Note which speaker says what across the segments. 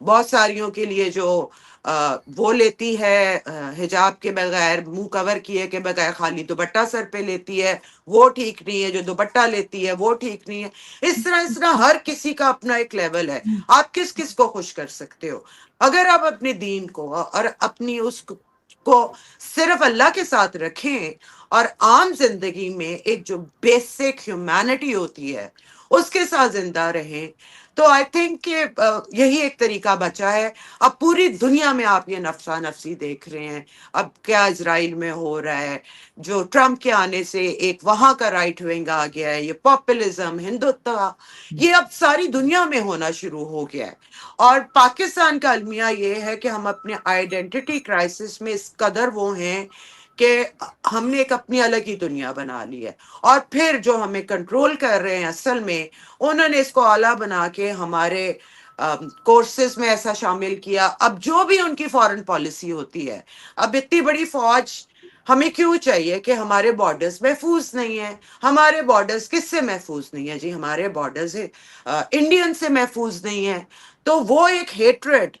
Speaker 1: بہت ساریوں کے لیے جو وہ لیتی ہے حجاب کے بغیر، منہ کور کیے کے بغیر خالی دوپٹہ سر پہ لیتی ہے، وہ ٹھیک نہیں ہے، جو دوپٹہ لیتی ہے وہ ٹھیک نہیں ہے. اس طرح ہر کسی کا اپنا ایک لیول ہے. آپ کس کس کو خوش کر سکتے ہو؟ اگر آپ اپنے دین کو اور اپنی اس کو صرف اللہ کے ساتھ رکھیں اور عام زندگی میں ایک جو بیسک ہیومینٹی ہوتی ہے اس کے ساتھ زندہ رہیں، تو آئی تھنک کہ یہی ایک طریقہ بچا ہے. اب پوری دنیا میں آپ یہ نفسا نفسی دیکھ رہے ہیں. اب کیا اسرائیل میں ہو رہا ہے، جو ٹرمپ کے آنے سے ایک وہاں کا رائٹ ونگ آ گیا ہے، یہ پاپولزم، ہندوتوا، یہ اب ساری دنیا میں ہونا شروع ہو گیا ہے. اور پاکستان کا المیہ یہ ہے کہ ہم اپنے آئیڈینٹی کرائسس میں اس قدر وہ ہیں کہ ہم نے ایک اپنی الگ ہی دنیا بنا لی ہے. اور پھر جو ہمیں کنٹرول کر رہے ہیں اصل میں، انہوں نے اس کو آلہ بنا کے ہمارے کورسز میں ایسا شامل کیا. اب جو بھی ان کی فارن پالیسی ہوتی ہے، اب اتنی بڑی فوج ہمیں کیوں چاہیے کہ ہمارے بارڈرز محفوظ نہیں ہیں؟ ہمارے بارڈرز کس سے محفوظ نہیں ہے جی؟ ہمارے بارڈرز انڈین سے محفوظ نہیں ہے. تو وہ ایک ہیٹریڈ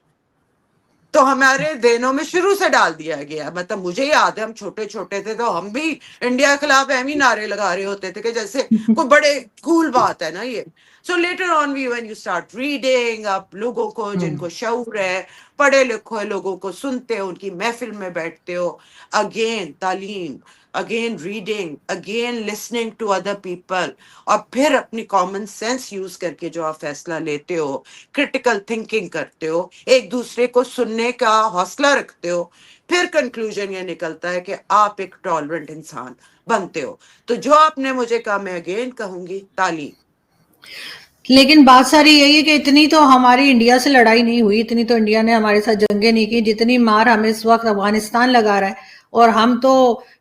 Speaker 1: تو ہمارے ذہنوں میں شروع سے ڈال دیا گیا. مطلب مجھے یاد ہے ہم چھوٹے چھوٹے تھے تو ہم بھی انڈیا کے خلاف اہم ہی نعرے لگا رہے ہوتے تھے کہ جیسے کوئی بڑے کول بات ہے نا یہ. So later on when you start reading, آپ لوگوں کو جن کو شعور ہے، پڑھے لکھے لوگوں کو سنتے ہو، ان کی محفل میں بیٹھتے ہو، اگین تعلیم، again reading, again listening to other people, اور پھر اپنی کامن سینس یوز کر کے جو آپ فیصلہ لیتے ہو، کرٹیکل تھنکنگ کرتے ہو، ایک دوسرے کو سننے کا حوصلہ رکھتے ہو، پھر کنکلوژن یہ نکلتا ہے کہ آپ ایک ٹالرنٹ انسان بنتے ہو. تو جو آپ نے مجھے کہا میں اگین کہوں گی، تعلیم.
Speaker 2: لیکن بات ساری یہی ہے کہ اتنی تو ہماری انڈیا سے لڑائی نہیں ہوئی، اتنی تو انڈیا نے ہمارے ساتھ جنگیں نہیں کی جتنی مار ہمیں اس وقت افغانستان لگا رہا ہے. اور ہم تو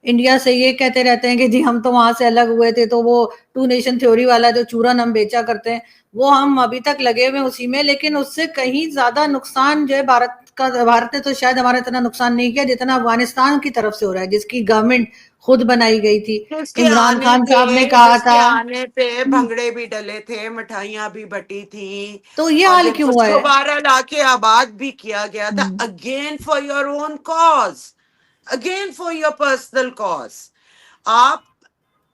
Speaker 2: انڈیا سے یہ کہتے رہتے ہیں کہ جی ہم تو وہاں سے الگ ہوئے تھے، تو وہ ٹو نیشن تھیوری والا جو چورن ہم بیچا کرتے ہیں وہ ہم ابھی تک لگے ہوئے اسی میں. لیکن اس سے کہیں زیادہ نقصان جو ہے بھارت نے تو شاید ہمارا اتنا نقصان نہیں کیا جتنا افغانستان کی طرف سے ہو رہا ہے، جس کی گورنمنٹ خود بنائی گئی تھی. عمران خان صاحب نے کہا
Speaker 1: جس کے
Speaker 2: تھا.
Speaker 1: آنے پہ بھنگڑے بھی ڈلے تھے، مٹھائیاں بھی بٹی تھیں،
Speaker 2: تو یہ
Speaker 1: اور
Speaker 2: حال
Speaker 1: جب
Speaker 2: کیوں
Speaker 1: اس
Speaker 2: ہوا
Speaker 1: کو
Speaker 2: ہے؟
Speaker 1: بارہ لا کے آباد بھی کیا گیا تھا، again for your own cause, again for your personal cause. آپ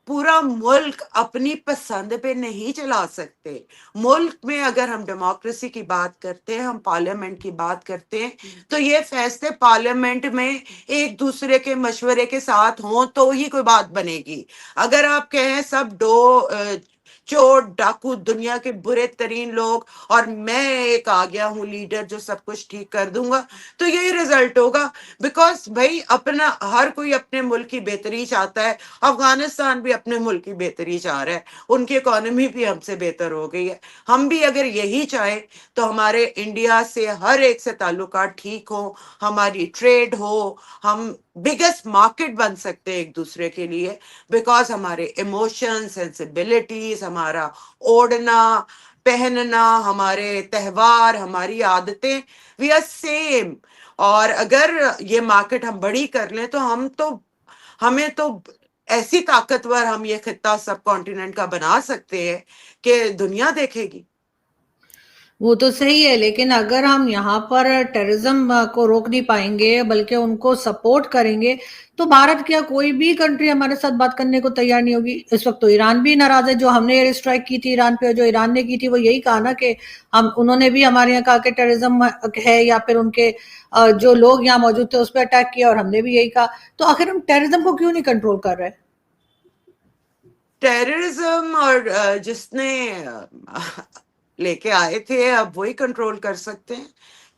Speaker 1: پورا ملک اپنی پسند پہ نہیں چلا سکتے. ملک میں اگر ہم ڈیموکریسی کی بات کرتے ہیں، ہم پارلیمنٹ کی بات کرتے ہیں، تو یہ فیصلے پارلیمنٹ میں ایک دوسرے کے مشورے کے ساتھ ہوں تو ہی کوئی بات بنے گی. اگر آپ کہیں سب چور ڈاکو دنیا کے برے ترین لوگ اور میں ایک آ گیا ہوں لیڈر جو سب کچھ ٹھیک کر دوں گا، تو یہی رزلٹ ہوگا. بیکاز بھائی اپنا ہر کوئی اپنے ملک کی بہتری چاہتا ہے. افغانستان بھی اپنے ملک کی بہتری چاہ رہا ہے، ان کی اکانومی بھی ہم سے بہتر ہو گئی ہے. ہم بھی اگر یہی چاہیں تو ہمارے انڈیا سے ہر ایک سے تعلقات ٹھیک ہوں، ہماری ٹریڈ ہو، ہم بگیسٹ مارکیٹ بن سکتے ایک دوسرے کے لیے. بیکاز ہمارے ایموشن، سینسیبلٹیز، ہمارا اوڑھنا پہننا، ہمارے تہوار، ہماری عادتیں، وی آر سیم. اور اگر یہ مارکیٹ ہم بڑی کر لیں تو ہمیں تو ایسی طاقتور ہم یہ خطہ سب کانٹیننٹ کا بنا سکتے ہیں کہ دنیا دیکھے گی.
Speaker 2: وہ تو صحیح ہے، لیکن اگر ہم یہاں پر ٹیررزم کو روک نہیں پائیں گے بلکہ ان کو سپورٹ کریں گے تو بھارت کیا کوئی بھی کنٹری ہمارے ساتھ بات کرنے کو تیار نہیں ہوگی. اس وقت تو ایران بھی ناراض ہے، جو ہم نے ایئر اسٹرائک کی تھی ایران پہ، جو ایران نے کی تھی، وہ یہی کہا نا کہ انہوں نے بھی ہمارے یہاں کہا کہ ٹیررزم ہے، یا پھر ان کے جو لوگ یہاں موجود تھے اس پہ اٹیک کیا، اور ہم نے بھی یہی کہا. تو آخر ہم ٹیررزم کو کیوں نہیں کنٹرول کر رہے؟
Speaker 1: ٹیررزم اور جس نے لے کے آئے تھے اب وہی کنٹرول کر سکتے ہیں،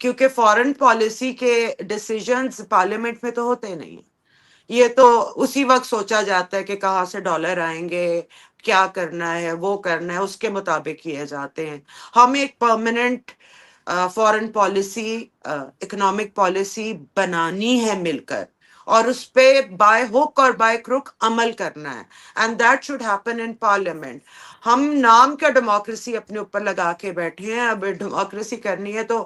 Speaker 1: کیونکہ فارن پالیسی کے ڈیسیجنز پارلیمنٹ میں تو ہوتے نہیں. یہ تو اسی وقت سوچا جاتا ہے کہ کہاں سے ڈالر آئیں گے، کیا کرنا ہے، وہ کرنا ہے، اس کے مطابق کیے جاتے ہیں. ہم ایک permanent foreign policy, economic policy بنانی ہے مل کر، اور اس پہ بائی ہک اور بائی کروک عمل کرنا ہے. And that should happen in parliament. ہم نام کا ڈیموکریسی اپنے اوپر لگا کے بیٹھے ہیں. اب ڈیموکریسی کرنی ہے تو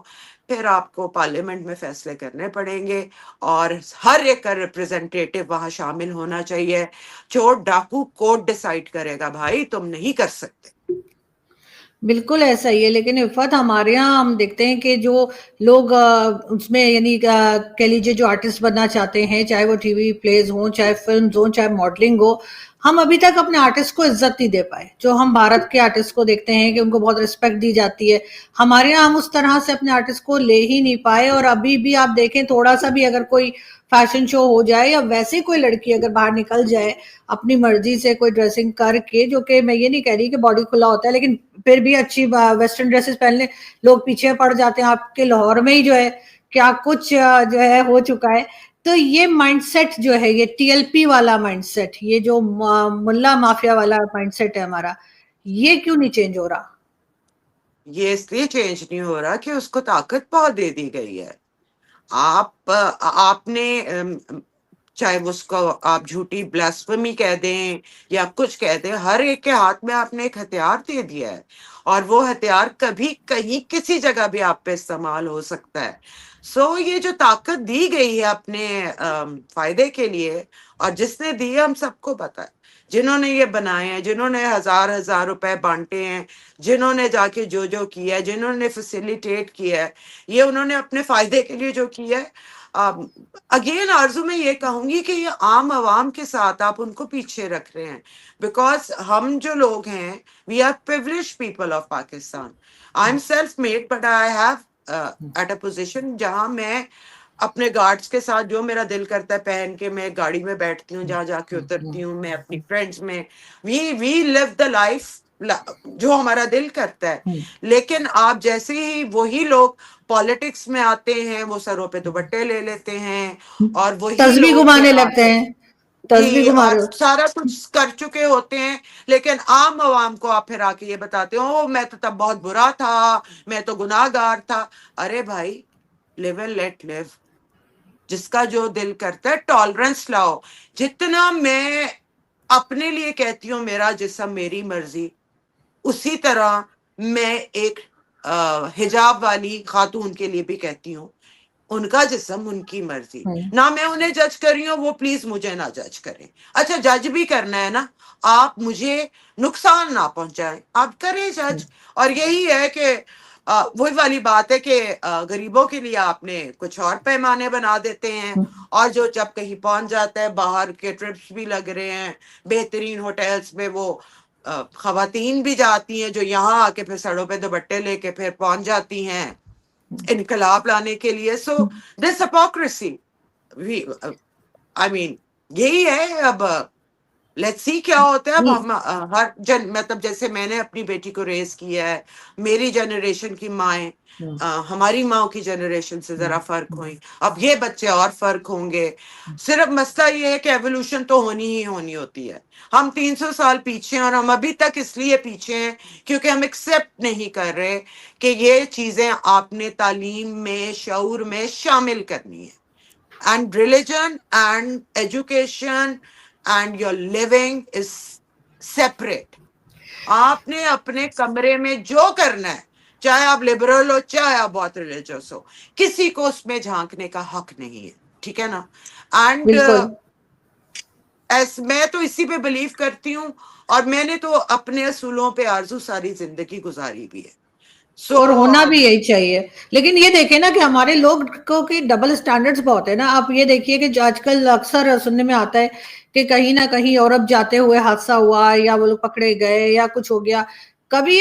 Speaker 1: پھر آپ کو پارلیمنٹ میں فیصلے کرنے پڑیں گے، اور ہر ایک کا ریپرزینٹیٹو وہاں شامل ہونا چاہیے. چور ڈاکو کوڈ ڈیسائیڈ کرے گا، بھائی تم نہیں کر سکتے.
Speaker 2: بالکل ایسا ہی ہے، لیکن عفت ہمارے یہاں ہم دیکھتے ہیں کہ جو لوگ اس میں یعنی کہہ لیجیے جو آرٹسٹ بننا چاہتے ہیں، چاہے وہ ٹی وی پلیز ہوں، چاہے فلمز ہوں، چاہے ماڈلنگ ہو، ہم ابھی تک اپنے آرٹسٹ کو عزت نہیں دے پائے. جو ہم بھارت کے آرٹسٹ کو دیکھتے ہیں کہ ان کو بہت رسپیکٹ دی جاتی ہے، ہمارے یہاں ہم اس طرح سے اپنے آرٹسٹ کو لے ہی نہیں پائے. اور ابھی بھی آپ دیکھیں تھوڑا سا بھی اگر کوئی فیشن شو ہو جائے یا ویسے کوئی لڑکی اگر باہر نکل جائے اپنی مرضی سے کوئی ڈریسنگ کر کے، جو کہ میں یہ نہیں کہہ رہی کہ باڈی کھلا ہوتا ہے، لیکن پھر بھی اچھی ویسٹرن ڈریسز پہن لیں، لوگ پیچھے پڑ جاتے ہیں. آپ کے لاہور میں ہی جو ہے کیا کچھ جو ہے ہو چکا ہے. تو یہ مائنڈ سیٹ جو ہے، یہ ٹی ایل پی والا مائنڈ سیٹ، یہ جو ملا مافیا والا مائنڈ سیٹ ہے ہمارا، یہ کیوں نہیں چینج ہو رہا؟
Speaker 1: یہ اس لیے چینج نہیں ہو رہا کہ اس کو طاقت بہت دے دی گئی ہے. آپ نے چاہے اس کو آپ جھوٹی بلاسفمی کہہ دیں یا کچھ کہہ دیں، ہر ایک کے ہاتھ میں آپ نے ایک ہتھیار دے دیا ہے، اور وہ ہتھیار کبھی کہیں کسی جگہ بھی آپ پہ استعمال ہو سکتا ہے. یہ جو طاقت دی گئی ہے اپنے فائدے کے لیے، اور جس نے دی ہے ہم سب کو پتا ہے، جنہوں نے یہ بنائے ہیں، جنہوں نے ہزار ہزار روپے بانٹے ہیں، جنہوں نے جا کے جو کیا ہے، جنہوں نے فیسیلیٹیٹ کیا ہے، یہ انہوں نے اپنے فائدے کے لیے جو کیا ہے. اگین آرزو میں یہ کہوں گی کہ یہ عام عوام کے ساتھ آپ ان کو پیچھے رکھ رہے ہیں، بیکاز ہم جو لوگ ہیں we are privileged people of Pakistan. I'm self-made but I have at a position جہاں میں اپنے گارڈز کے ساتھ جو میرا دل کرتا ہے پہن کے میں گاڑی میں بیٹھتی ہوں، جہاں جا کے اترتی ہوں، میں اپنی فرینڈز میں we live the life جو ہمارا دل کرتا ہے. لیکن آپ جیسے ہی وہی لوگ پالیٹکس میں آتے ہیں، وہ سروں پہ دوپٹے لے لیتے ہیں، اور وہی
Speaker 2: تسبیح
Speaker 1: لوگ پھر
Speaker 2: گھمانے
Speaker 1: آ
Speaker 2: لگتے
Speaker 1: کے
Speaker 2: ہیں، تسبیح
Speaker 1: جی
Speaker 2: گھما
Speaker 1: اور
Speaker 2: رہے ہو.
Speaker 1: سارا کچھ کر چکے ہوتے ہیں، لیکن عام عوام کو آپ پھر آ کے یہ بتاتے ہو میں تو تب بہت برا تھا، میں تو گناہ گار تھا. ارے بھائی، live and let live. جس کا جو دل کرتا ہے ٹالرنس لاؤ. جتنا میں اپنے لیے کہتی ہوں میرا جسم میری مرضی، اسی طرح میں ایک حجاب والی خاتون کے لیے بھی کہتی ہوں ان کا جسم ان کی مرضی. نہ میں انہیں جج کر رہی ہوں، وہ پلیز مجھے نہ جج کریں. اچھا جج بھی کرنا ہے نا، آپ مجھے نقصان نہ پہنچائیں، آپ کریں جج. اور یہی ہے کہ وہی والی بات ہے کہ غریبوں کے لیے آپ نے کچھ اور پیمانے بنا دیتے ہیں، اور جو جب کہیں پہنچ جاتا ہے، باہر کے ٹرپس بھی لگ رہے ہیں، بہترین ہوٹلز میں وہ خواتین بھی جاتی ہیں جو یہاں آ کے پھر سڑوں پہ دوپٹے لے کے پھر پہنچ جاتی ہیں انقلاب لانے کے لیے. سو دس ہپوکریسی آئی مین یہی ہے. اب لیٹس سی کیا ہوتا ہے. اب ہم ہر مطلب جیسے میں نے اپنی بیٹی کو ریز کیا ہے، میری جنریشن کی مائیں ہماری ماں کی جنریشن سے ذرا فرق ہوئی، اب یہ بچے اور فرق ہوں گے. صرف مسئلہ یہ ہے کہ ایوولوشن تو ہونی ہی ہونی ہوتی ہے. ہم 300 سال پیچھے ہیں، اور ہم ابھی تک اس لیے پیچھے ہیں کیونکہ ہم ایکسیپٹ نہیں کر رہے کہ یہ چیزیں آپ نے تعلیم میں، شعور میں شامل کرنی ہے. And religion and education and your living is separate. آپ نے اپنے کمرے میں جو کرنا ہے، چاہے آپ لبرل ہو چاہے آپ بہت ریلیجس ہو، کسی کو اس میں جھانکنے کا حق نہیں ہے. ٹھیک ہے نا؟ اینڈ
Speaker 2: بالکل.
Speaker 1: میں تو اسی پہ بلیو کرتی ہوں، اور میں نے تو اپنے اصولوں پہ آرزو ساری زندگی گزاری بھی ہے.
Speaker 2: اور ہونا بھی یہی چاہیے. لیکن یہ دیکھیں نا کہ ہمارے لوگ کو کی ڈبل سٹینڈرڈز بہت ہے نا. آپ یہ دیکھیے کہ آج کل اکثر سننے میں آتا ہے کہ کہیں نہ کہیں یورپ جاتے ہوئے حادثہ ہوا، یا وہ لوگ پکڑے گئے، یا کچھ ہو گیا. کبھی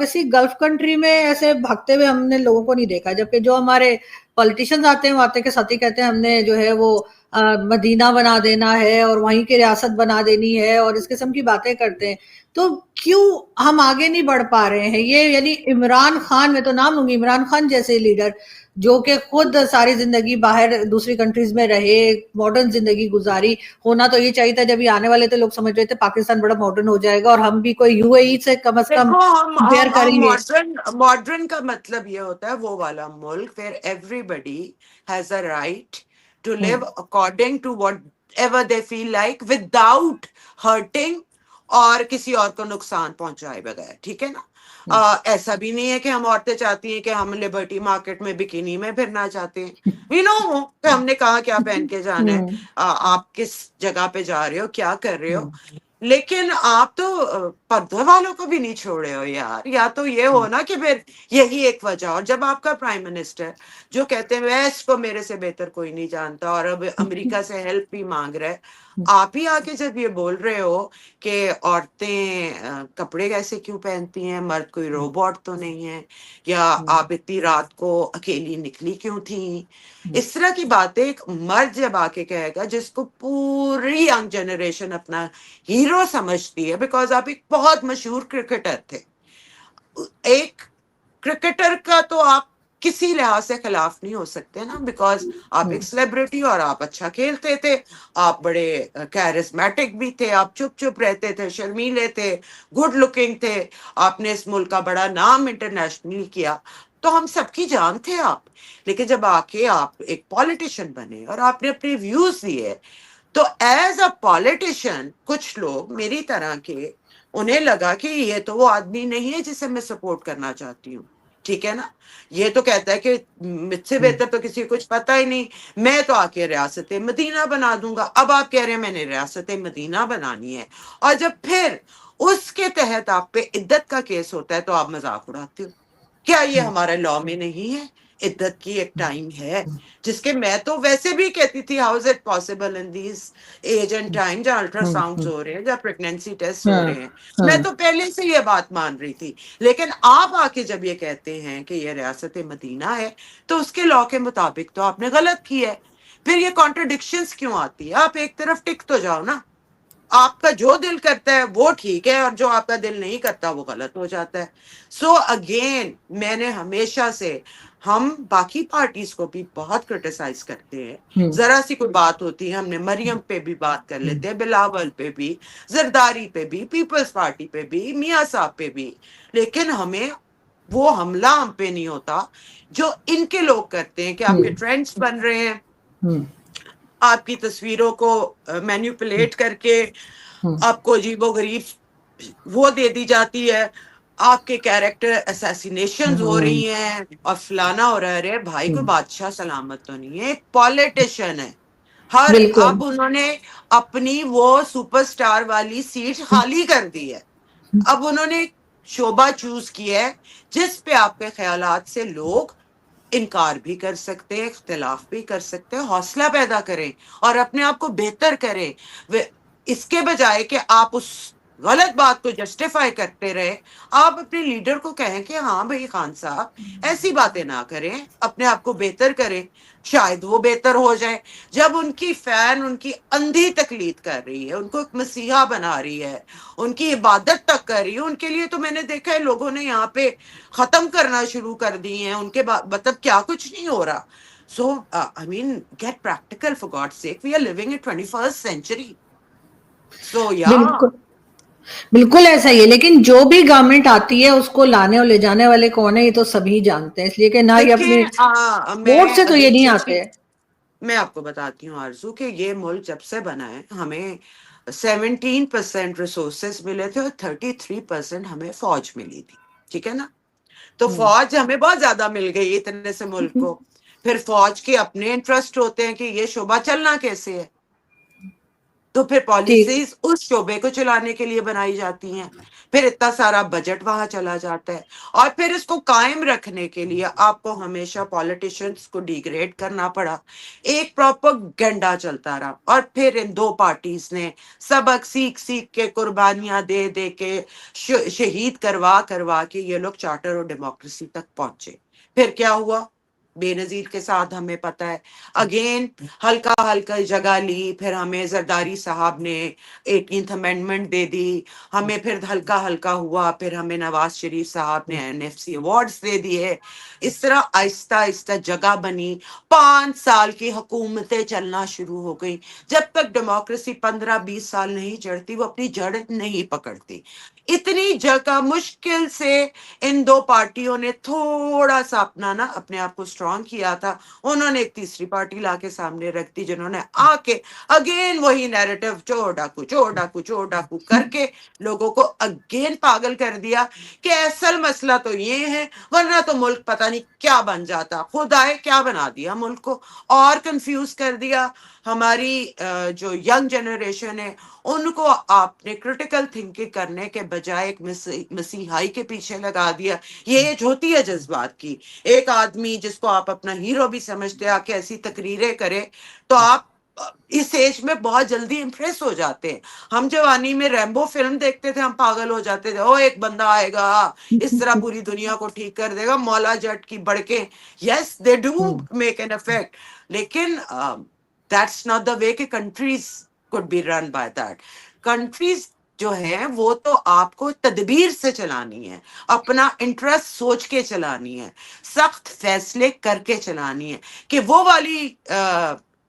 Speaker 2: کسی گلف کنٹری میں ایسے بھاگتے ہوئے ہم نے لوگوں کو نہیں دیکھا، جبکہ جو ہمارے پولیٹیشینز آتے ہیں وہ آتے کے ساتھ ہی کہتے ہیں ہم نے جو ہے وہ مدینہ بنا دینا ہے اور وہیں کی ریاست بنا دینی ہے، اور اس قسم کی باتیں کرتے ہیں. تو کیوں ہم آگے نہیں بڑھ پا رہے ہیں؟ یہ یعنی عمران خان، میں تو نام لوں گی، عمران خان جیسے لیڈر جو کہ خود ساری زندگی باہر دوسری کنٹریز میں رہے، ماڈرن زندگی گزاری. ہونا تو یہ چاہیے تھا جب یہ آنے والے تھے لوگ سمجھ رہے تھے پاکستان بڑا ماڈرن ہو جائے گا اور ہم بھی کوئی یو اے ای سے کم از کم
Speaker 1: دیکھو
Speaker 2: کمپیئر کریں گے.
Speaker 1: ماڈرن کا مطلب یہ ہوتا ہے وہ والا ملک where everybody has a right to live according to whatever they feel like without hurting اور کسی اور کو نقصان پہنچائے بغیر. ٹھیک ہے نا؟ ایسا بھی نہیں ہے کہ ہم عورتیں چاہتی ہیں کہ ہم لبرٹی مارکیٹ میں بکینی میں پھرنا چاہتے ہیں. وی نو کہ ہم نے کہا کیا پہن کے جانا ہے، آپ کس جگہ پہ جا رہے ہو، کیا کر رہے ہو. لیکن آپ تو پردے والوں کو بھی نہیں چھوڑے ہو یار. یا تو یہ ہو نا کہ پھر یہی ایک وجہ. اور جب آپ کا پرائم منسٹر جو کہتے ہیں ویسٹ کو میرے سے بہتر کوئی نہیں جانتا اور اب امریکہ سے ہیلپ بھی مانگ رہا ہے, آپ ہی آ کے جب یہ بول رہے ہو کہ عورتیں کپڑے کیسے کیوں پہنتی ہیں, مرد کوئی روبوٹ تو نہیں ہے, یا آپ اتنی رات کو اکیلی نکلی کیوں تھیں, اس طرح کی باتیں ایک مرد جب آ کے کہے گا جس کو پوری ینگ جنریشن اپنا ہیرو سمجھتی ہے, بیکاز آپ ایک بہت مشہور کرکٹر تھے. ایک کرکٹر کا تو آپ کسی لحاظ سے خلاف نہیں ہو سکتے نا, بیکاز آپ ایک سیلیبریٹی اور آپ اچھا کھیلتے تھے, آپ بڑے کیرزمیٹک بھی تھے, آپ چپ چپ رہتے تھے, شرمیلے تھے, گڈ لکنگ تھے, آپ نے اس ملک کا بڑا نام انٹرنیشنل کیا, تو ہم سب کی جان تھے آپ. لیکن جب آ کے آپ ایک پالیٹیشین بنے اور آپ نے اپنے ویوز دیے, تو ایز اے پالیٹیشین کچھ لوگ میری طرح کے انہیں لگا کہ یہ تو وہ آدمی نہیں ہے جسے میں سپورٹ کرنا چاہتی ہوں. ٹھیک ہے نا, یہ تو کہتا ہے کہ مجھ سے بہتر تو کسی کو کچھ پتا ہی نہیں, میں تو آ کے ریاست مدینہ بنا دوں گا. اب آپ کہہ رہے ہیں میں نے ریاست مدینہ بنانی ہے, اور جب پھر اس کے تحت آپ پہ عدت کا کیس ہوتا ہے تو آپ مذاق اڑاتے ہو. کیا یہ ہمارے لا میں نہیں ہے؟ عدت کی ایک ٹائم ہے جس کے میں تو ویسے بھی کہتی تھی how is it possible in these age and time, جہاں الٹرا ساؤنڈ ہو رہے ہیں, جہاں پریگنینسی ٹیسٹ ہو رہے ہیں. میں تو پہلے سے یہ بات مان رہی تھی, لیکن آپ آ کے جب یہ کہتے ہیں کہ یہ ریاست مدینہ ہے تو اس کے لا کے مطابق تو آپ نے غلط کیا ہے. پھر یہ کانٹرڈکشنز کیوں آتی ہے؟ آپ ایک طرف ٹک تو جاؤ نا. آپ کا جو دل کرتا ہے وہ ٹھیک ہے, اور جو آپ کا دل نہیں کرتا وہ غلط ہو جاتا ہے. سو اگین میں نے ہمیشہ سے, ہم باقی پارٹیز کو بھی بہت کرٹیسائز کرتے ہیں, ذرا سی کوئی بات ہوتی ہے ہم نے مریم پہ بھی بات کر لیتے ہیں, بلاول پہ بھی, زرداری پہ بھی, پیپلز پارٹی پہ بھی, میاں صاحب پہ بھی, لیکن ہمیں وہ حملہ ہم پہ نہیں ہوتا جو ان کے لوگ کرتے ہیں کہ آپ کے ٹرینڈز بن رہے ہیں, آپ کی تصویروں کو مینیپولیٹ کر کے آپ کو عجیب و غریب وہ دے دی جاتی ہے, آپ کے کیریکٹر اسیسینیشنز ہو رہی ہیں اور فلانا ہو رہا ہے. ارے بھائی کوئی بادشاہ سلامت تو نہیں ہے, ایک پالیٹیشین ہے. ہر
Speaker 2: بالکل
Speaker 1: اب انہوں نے اپنی وہ سپر سٹار والی سیٹ خالی کر دی ہے. اب انہوں نے شعبہ چوز کیا ہے جس پہ آپ کے خیالات سے لوگ انکار بھی کر سکتے ہیں, اختلاف بھی کر سکتے ہیں, حوصلہ پیدا کریں اور اپنے آپ کو بہتر کریں. اس کے بجائے کہ آپ اس غلط بات کو جسٹیفائی کرتے رہے, آپ اپنے لیڈر کو کہیں کہ ہاں بھائی خان صاحب ایسی باتیں نہ کریں, اپنے آپ کو بہتر کریں, شاید وہ بہتر ہو جائے. جب ان کی فین ان کی اندھی تقلید کر رہی ہے, ان کو ایک مسیحا بنا رہی ہے, ان کی عبادت تک کر رہی ہے, ان کے لیے تو میں نے دیکھا ہے لوگوں نے یہاں پہ ختم کرنا شروع کر دی ہیں, ان کے مطلب کیا کچھ نہیں ہو رہا. So I mean get practical for God sake, we are living in 21st century. سو یا
Speaker 2: بالکل بالکل ایسا ہی ہے, لیکن جو بھی گورنمنٹ آتی ہے اس کو لانے اور لے جانے والے کون ہیں یہ تو سبھی جانتے ہیں, اس لیے کہ نہ یہ اپنے
Speaker 1: دیکھیں
Speaker 2: ووٹ
Speaker 1: میں
Speaker 2: سے تو یہ
Speaker 1: اگلی
Speaker 2: نہیں
Speaker 1: چیز
Speaker 2: آتے.
Speaker 1: میں آپ کو بتاتی ہوں آرزو کہ یہ ملک جب سے بنا ہے ہمیں 17% ریسورسز ملے تھے اور 33% ہمیں فوج ملی تھی. ٹھیک ہے نا, تو فوج ہمیں بہت زیادہ مل گئی اتنے سے ملک کو. پھر فوج کے اپنے انٹرسٹ ہوتے ہیں کہ یہ شعبہ چلنا کیسے ہے, تو پھر
Speaker 2: ٹھیک.
Speaker 1: پالیسیز اس شعبے کو چلانے کے لیے بنائی جاتی ہیں, پھر اتنا سارا بجٹ وہاں چلا جاتا ہے, اور پھر اس کو قائم رکھنے کے لیے آپ کو ہمیشہ پالیٹیشنز کو ڈیگریڈ کرنا پڑا. ایک پراپر گنڈا چلتا رہا, اور پھر ان دو پارٹیز نے سبق سیکھ سیکھ کے, قربانیاں دے دے کے, شہید کروا کروا کے یہ لوگ چارٹر اور ڈیموکریسی تک پہنچے. پھر کیا ہوا بے نظیر کے ساتھ ہمیں پتہ ہے, اگین ہلکا ہلکا جگہ لی, پھر ہمیں زرداری صاحب نے 18th امینڈمنٹ دے دی, ہمیں پھر ہلکا ہلکا ہوا, پھر ہمیں نواز شریف صاحب نے NFC ایوارڈز دے دیے. اس طرح آہستہ آہستہ جگہ بنی, 5 سال کی حکومتیں چلنا شروع ہو گئی. جب تک ڈیموکریسی 15-20 سال نہیں چڑھتی وہ اپنی جڑ نہیں پکڑتی. اتنی جگہ مشکل سے ان دو پارٹیوں نے تھوڑا سا اپنے آپ کو اسٹرانگ کیا تھا. انہوں نے ایک تیسری پارٹی لا کے سامنے رکھ دی, جنہوں نے آ کے اگین وہی نیریٹو چور ڈاکو چور ڈاکو چور ڈاکو کر کے لوگوں کو اگین پاگل کر دیا کہ اصل مسئلہ تو یہ ہے, ورنہ تو ملک پتہ نہیں کیا بن جاتا. خدائے کیا بنا دیا ملک کو, اور کنفیوز کر دیا. ہماری جو ینگ جنریشن ہے ان کو آپ نے کرٹیکل تھنکنگ کرنے کے بجائے ایک مسیحائی کے پیچھے لگا دیا. یہ ایج ہوتی ہے جذبات کی. ایک آدمی جس کو آپ اپنا ہیرو بھی سمجھتے آ کے ایسی تقریریں کرے تو آپ اس ایج میں بہت جلدی امپریس ہو جاتے ہیں. ہم جوانی میں ریمبو فلم دیکھتے تھے, ہم پاگل ہو جاتے تھے, او ایک بندہ آئے گا اس طرح پوری دنیا کو ٹھیک کر دے گا, مولا جٹ کی بڑکیں. Yes they do make an effect, لیکن دیٹس ناٹ دا وے کہ countries could be run by that. Countries جو ہیں وہ تو آپ کو تدبیر سے چلانی ہے, اپنا انٹرسٹ سوچ کے چلانی ہے, سخت فیصلے کر کے چلانی ہے. کہ وہ والی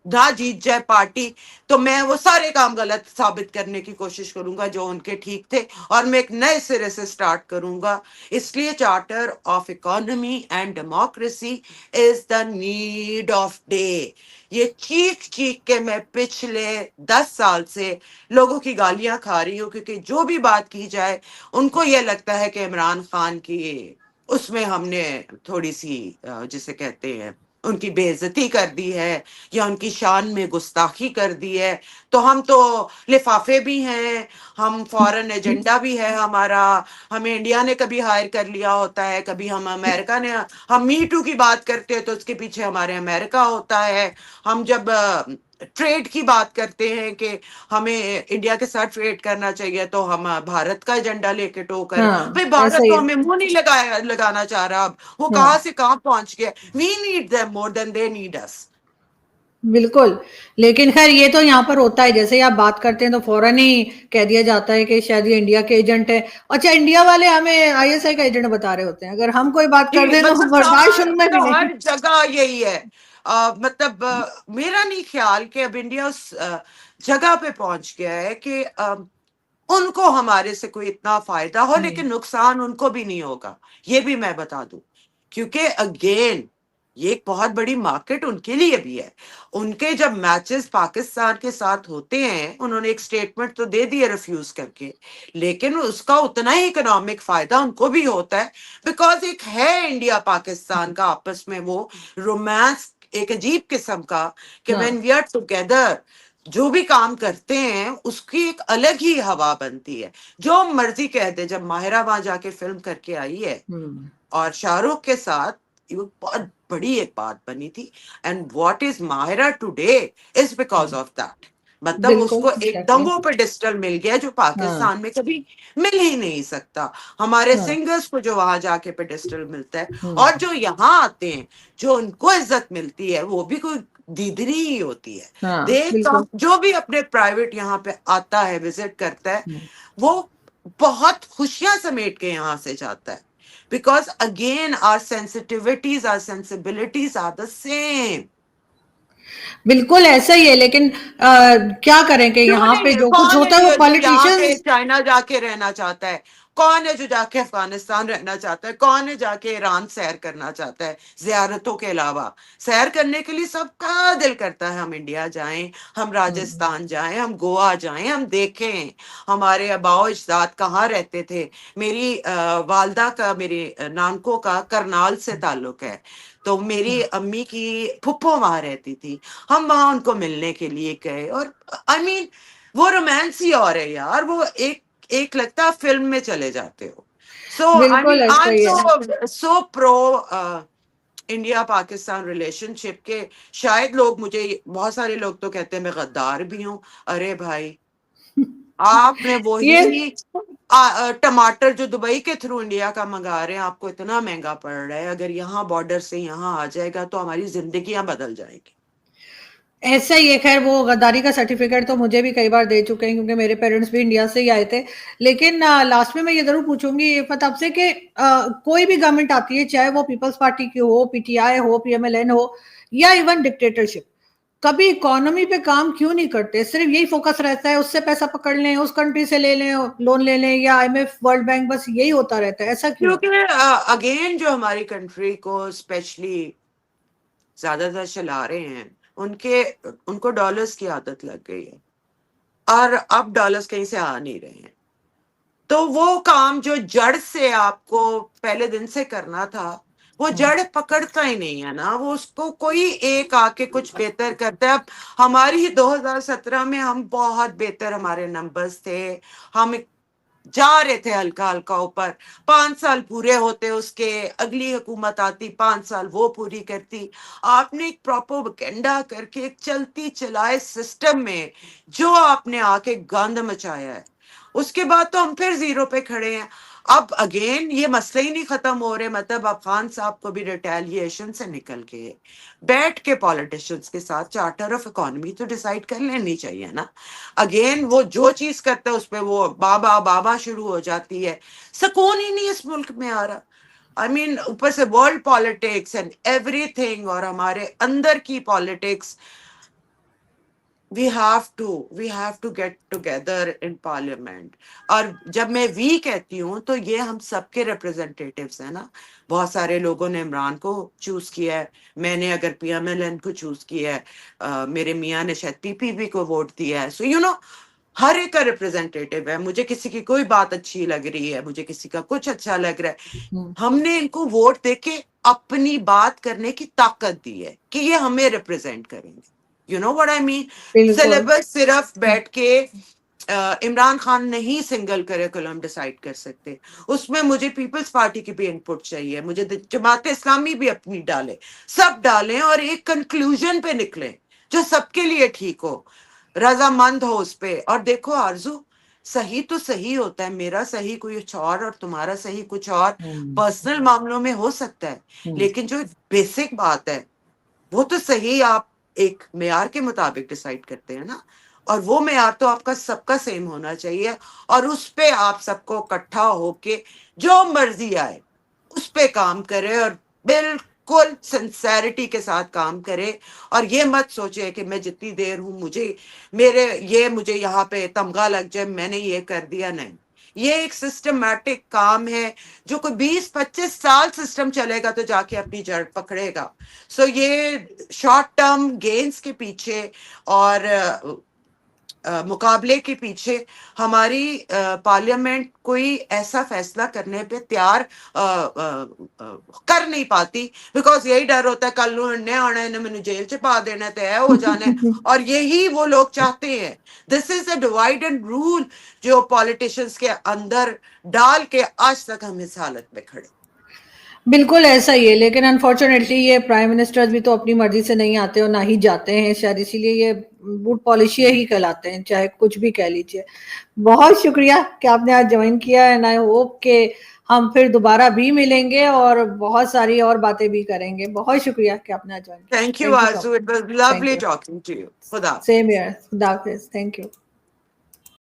Speaker 1: نہ جیت جائے پارٹی تو میں وہ سارے کام غلط ثابت کرنے کی کوشش کروں گا جو ان کے ٹھیک تھے, اور میں ایک نئے سرے سے سٹارٹ کروں گا. اس لیے charter of economy and democracy is the need of day. یہ چیخ چیخ کے میں پچھلے 10 سال سے لوگوں کی گالیاں کھا رہی ہوں, کیونکہ جو بھی بات کی جائے ان کو یہ لگتا ہے کہ عمران خان کی اس میں ہم نے تھوڑی سی جسے کہتے ہیں ان کی بے عزتی کر دی ہے یا ان کی شان میں گستاخی کر دی ہے. تو ہم تو لفافے بھی ہیں, ہم فورن ایجنڈا بھی ہے ہمارا, ہمیں انڈیا نے کبھی ہائر کر لیا ہوتا ہے, کبھی ہم امریکہ نے, ہم می ٹو کی بات کرتے ہیں تو اس کے پیچھے ہمارے امریکہ ہوتا ہے. ہم جب ٹریڈ کی بات کرتے ہیں کہ ہمیں انڈیا کے ساتھ ٹریڈ کرنا چاہیے تو ہم بھارت کا ایجنڈا لے کے ٹو کریں.
Speaker 2: ہاں
Speaker 1: بھئی
Speaker 2: ایسا
Speaker 1: بھارت
Speaker 2: ہی
Speaker 1: تو
Speaker 2: ہے.
Speaker 1: ہمیں منہ نہیں لگانا چاہ رہا, اب وہ
Speaker 2: ہاں
Speaker 1: کہاں سے کہاں پہنچ گیا. We need them more than they need us.
Speaker 2: بالکل, لیکن خیر یہ تو یہاں پر ہوتا ہے, جیسے ہی آپ بات کرتے ہیں تو فوراً ہی کہہ دیا جاتا ہے کہ شاید یہ انڈیا کے ایجنٹ ہے. اچھا, انڈیا والے ہمیں آئی ایس آئی کا ایجنٹ بتا رہے ہوتے ہیں, اگر ہم کوئی بات کر
Speaker 1: جی
Speaker 2: دیں تو
Speaker 1: مطلب
Speaker 2: برداشت ان میں بھی
Speaker 1: ہر
Speaker 2: نہیں.
Speaker 1: جگہ یہی ہے. مطلب میرا نہیں خیال کہ اب انڈیا اس جگہ پہ پہنچ گیا ہے کہ ان کو ہمارے سے کوئی اتنا فائدہ ہو, لیکن نقصان ان کو بھی نہیں ہوگا, یہ بھی میں بتا دوں. کیونکہ اگین یہ ایک بہت بڑی مارکیٹ ان کے لیے بھی ہے. ان کے جب میچز پاکستان کے ساتھ ہوتے ہیں, انہوں نے ایک سٹیٹمنٹ تو دے دی ہے ریفیوز کر کے, لیکن اس کا اتنا ہی اکنامک فائدہ ان کو بھی ہوتا ہے, بیکاز ایک ہے انڈیا پاکستان کا آپس میں وہ رومانس ایک عجیب قسم کا کہ
Speaker 2: ہاں
Speaker 1: when we are together جو بھی کام کرتے ہیں اس کی ایک الگ ہی ہوا بنتی ہے. جو مرضی کہہ دے, جب ماہرہ وہاں جا کے فلم کر کے آئی ہے اور شاہ رخ کے ساتھ, یہ بہت بڑی ایک بات بنی تھی. And what is Mahira today is because of that. مطلب اس
Speaker 2: بالکل
Speaker 1: کو ایک
Speaker 2: ایگزیکٹلی.
Speaker 1: دم وہ پیڈسٹل مل گیا جو
Speaker 2: ہاں
Speaker 1: پاکستان میں کبھی مل ہی نہیں سکتا. ہمارے
Speaker 2: ہاں
Speaker 1: سنگرز کو جو وہاں جا کے پیڈسٹل ملتا ہے, اور جو یہاں آتے ہیں جو ان کو عزت ملتی ہے, وہ بھی کوئی دیدری ہی ہوتی ہے.
Speaker 2: ہاں
Speaker 1: دیکھ
Speaker 2: بالکل.
Speaker 1: جو بھی اپنے پرائیویٹ یہاں پہ آتا ہے, وزٹ کرتا ہے, وہ بہت خوشیاں سمیٹ کے یہاں سے جاتا ہے. Because again, our sensitivities, our sensibilities are the same.
Speaker 2: بالکل ایسا ہی ہے, لیکن کیا کریں کہ
Speaker 1: کیوں
Speaker 2: یہاں پہ
Speaker 1: نہیں,
Speaker 2: جو کچھ
Speaker 1: کون ہے
Speaker 2: ہوتا ہے وہ
Speaker 1: جو یہاں پہ
Speaker 2: پالیٹیشینز.
Speaker 1: چائنا جا کے رہنا چاہتا ہے؟ کون ہے جو جا کے افغانستان رہنا چاہتا ہے؟ کون ہے جا کے ایران سیر کرنا چاہتا ہے زیارتوں کے علاوہ؟ سیر کرنے کے لیے سب کا دل کرتا ہے ہم انڈیا جائیں, ہم راجستھان جائیں, ہم گوا جائیں, ہم دیکھیں ہمارے آباء و اجداد کہاں رہتے تھے. میری والدہ کا, میری نانکوں کا کرنال سے تعلق ہے, تو میری امی کی پھپھو وہاں رہتی تھی, ہم وہاں ان کو ملنے کے لیے گئے. اور آئی مین وہ رومانس ہی اور ہے یار, وہ ایک لگتا ہے فلم میں چلے جاتے ہو. سو آئی
Speaker 2: بالکل
Speaker 1: مین
Speaker 2: ایسا
Speaker 1: آئی
Speaker 2: ہی ہے.
Speaker 1: ایم سو پرو انڈیا پاکستان ریلیشن شپ کے. شاید لوگ مجھے, بہت سارے لوگ تو کہتے ہیں میں غدار بھی ہوں. ارے بھائی, آپ نے
Speaker 2: یہ
Speaker 1: وہی ٹماٹر جو دبئی کے تھرو انڈیا کا منگا رہے ہیں, آپ کو اتنا مہنگا پڑ رہا ہے, اگر یہاں بارڈر سے یہاں آ جائے گا تو ہماری زندگیاں بدل جائیں گی.
Speaker 2: ایسا ہی ہے. خیر وہ غداری کا سرٹیفکیٹ تو مجھے بھی کئی بار دے چکے ہیں, کیونکہ میرے پیرنٹس بھی انڈیا سے ہی آئے تھے. لیکن لاسٹ میں یہ ضرور پوچھوں گی عفت آپ سے کہ کوئی بھی گورنمنٹ آتی ہے, چاہے وہ پیپلز پارٹی کی ہو, پی ٹی آئی ہو, پی ایم ایل این ہو, یا ایون ڈکٹیٹرشپ, کبھی اکانومی پہ کام کیوں نہیں کرتے؟ صرف یہی فوکس رہتا ہے اس سے پیسہ پکڑ لیں, اس کنٹری سے لے لیں, لون لے لیں, یا I M F, World Bank, بس یہی ہوتا رہتا ہے. ایسا کیوں ہے؟
Speaker 1: کیونکہ اگین جو ہماری کنٹری کو اسپیشلی زیادہ تر چلا رہے ہیں, ان کو ڈالرز کی عادت لگ گئی ہے, اور اب ڈالرز کہیں سے آ نہیں رہے ہیں. تو وہ کام جو جڑ سے آپ کو پہلے دن سے کرنا تھا, وہ جڑ پکڑتا ہی نہیں ہے نا, وہ اس کو کوئی ایک آ کے کچھ بہتر کرتا ہے. اب ہماری 2017 میں ہم بہت بہتر ہمارے نمبرز تھے, ہم جا رہے تھے ہلکا ہلکا اوپر, 5 سال پورے ہوتے اس کے, اگلی حکومت آتی 5 سال وہ پوری کرتی. آپ نے ایک پروپیگنڈا کر کے ایک چلتی چلائے سسٹم میں جو آپ نے آ کے گند مچایا ہے, اس کے بعد تو ہم پھر زیرو پہ کھڑے ہیں. اب اگین یہ مسئلہ ہی نہیں ختم ہو رہے, مطلب اب خان صاحب کو بھی ریٹیلیشن سے نکل کے بیٹھ کے پالیٹیشنز کے ساتھ چارٹر آف اکانومی تو ڈیسائیڈ کر لینی چاہیے نا. اگین وہ جو چیز کرتا ہے اس پہ وہ بابا بابا شروع ہو جاتی ہے. سکون ہی نہیں اس ملک میں آ رہا. آئی مین اوپر سے world politics and every thing, اور ہمارے اندر کی politics. we have to get together in parliament. اور جب میں وی کہتی ہوں تو یہ ہم سب کے ریپرزنٹیٹیوز ہیں نا. بہت سارے لوگوں نے عمران کو چوز کیا ہے, میں نے اگر پی ایم ایل این کو چوز کیا ہے, میرے میاں نے شاید پی پی پی کو ووٹ دیا ہے. سو یو نو ہر ایک کا ریپرزنٹیٹیو ہے. مجھے کسی کی کوئی بات اچھی لگ رہی ہے, مجھے کسی کا کچھ اچھا لگ رہا ہے. ہم نے ان کو ووٹ دے کے اپنی بات کرنے کی طاقت دی ہے کہ یہ ہمیں ریپرزینٹ کریں گے. یو نو وٹ آئی مین.
Speaker 2: بالکل.
Speaker 1: سلیبس صرف بیٹھ کے عمران خان نہیں سنگل کریکولم ڈیسائیڈ کر سکتے, اس میں مجھے پیپلز پارٹی کی بھی انپٹ چاہیے, مجھے جماعت اسلامی بھی اپنی ڈالے, سب ڈالیں اور ایک کنکلوژن پہ نکلیں جو سب کے لیے ٹھیک ہو, رضامند ہو اس پہ. اور دیکھو آرزو, صحیح تو صحیح ہوتا ہے, میرا صحیح کچھ اور تمہارا صحیح کچھ اور, پرسنل معاملوں میں ہو سکتا ہے, لیکن جو بیسک بات ہے وہ تو صحیح آپ ایک معیار کے مطابق ڈیسائیڈ کرتے ہیں نا, اور وہ معیار تو آپ کا سب کا سیم ہونا چاہیے, اور اس پہ آپ سب کو اکٹھا ہو کے جو مرضی آئے اس پہ کام کرے, اور بالکل سنسیریٹی کے ساتھ کام کرے. اور یہ مت سوچے کہ میں جتنی دیر ہوں مجھے یہاں پہ تمغہ لگ جائے, میں نے یہ کر دیا. نہیں, یہ ایک سسٹمیٹک کام ہے جو کوئی 20-25 سال سسٹم چلے گا تو جا کے اپنی جڑ پکڑے گا. سو یہ شارٹ ٹرم گینز کے پیچھے اور مقابلے کے پیچھے ہماری پارلیمنٹ کوئی ایسا فیصلہ کرنے پہ تیار کر نہیں پاتی, بیکاز یہی ڈر ہوتا ہے کل نے آنا ہے, میں نے جیل چ پا دینا ہے ہو جانا ہے. اور یہی وہ لوگ چاہتے ہیں. دس از اے ڈیوائڈ اینڈ رول جو پالیٹیشنز کے اندر ڈال کے آج تک ہم اس حالت میں کھڑے.
Speaker 2: بالکل ایسا ہی ہے, لیکن انفارچونیٹلی یہ پرائم منسٹر بھی تو اپنی مرضی سے نہیں آتے اور نہ ہی جاتے ہیں شاید, اسی لیے یہ بوٹ پالیشی ہی کہلاتے ہیں, چاہے کچھ بھی کہہ لیجیے. بہت شکریہ کہ آپ نے آج جوائن کیا, اینڈ آئی ہوپ کہ ہم پھر دوبارہ بھی ملیں گے اور بہت ساری اور باتیں بھی کریں گے. بہت شکریہ کہ آپ نے آج جوائن کیا.
Speaker 1: Thank you Arzoo, it was lovely talking to you. خدا
Speaker 2: سیم ہیئر. خدا حافظ. Thank you.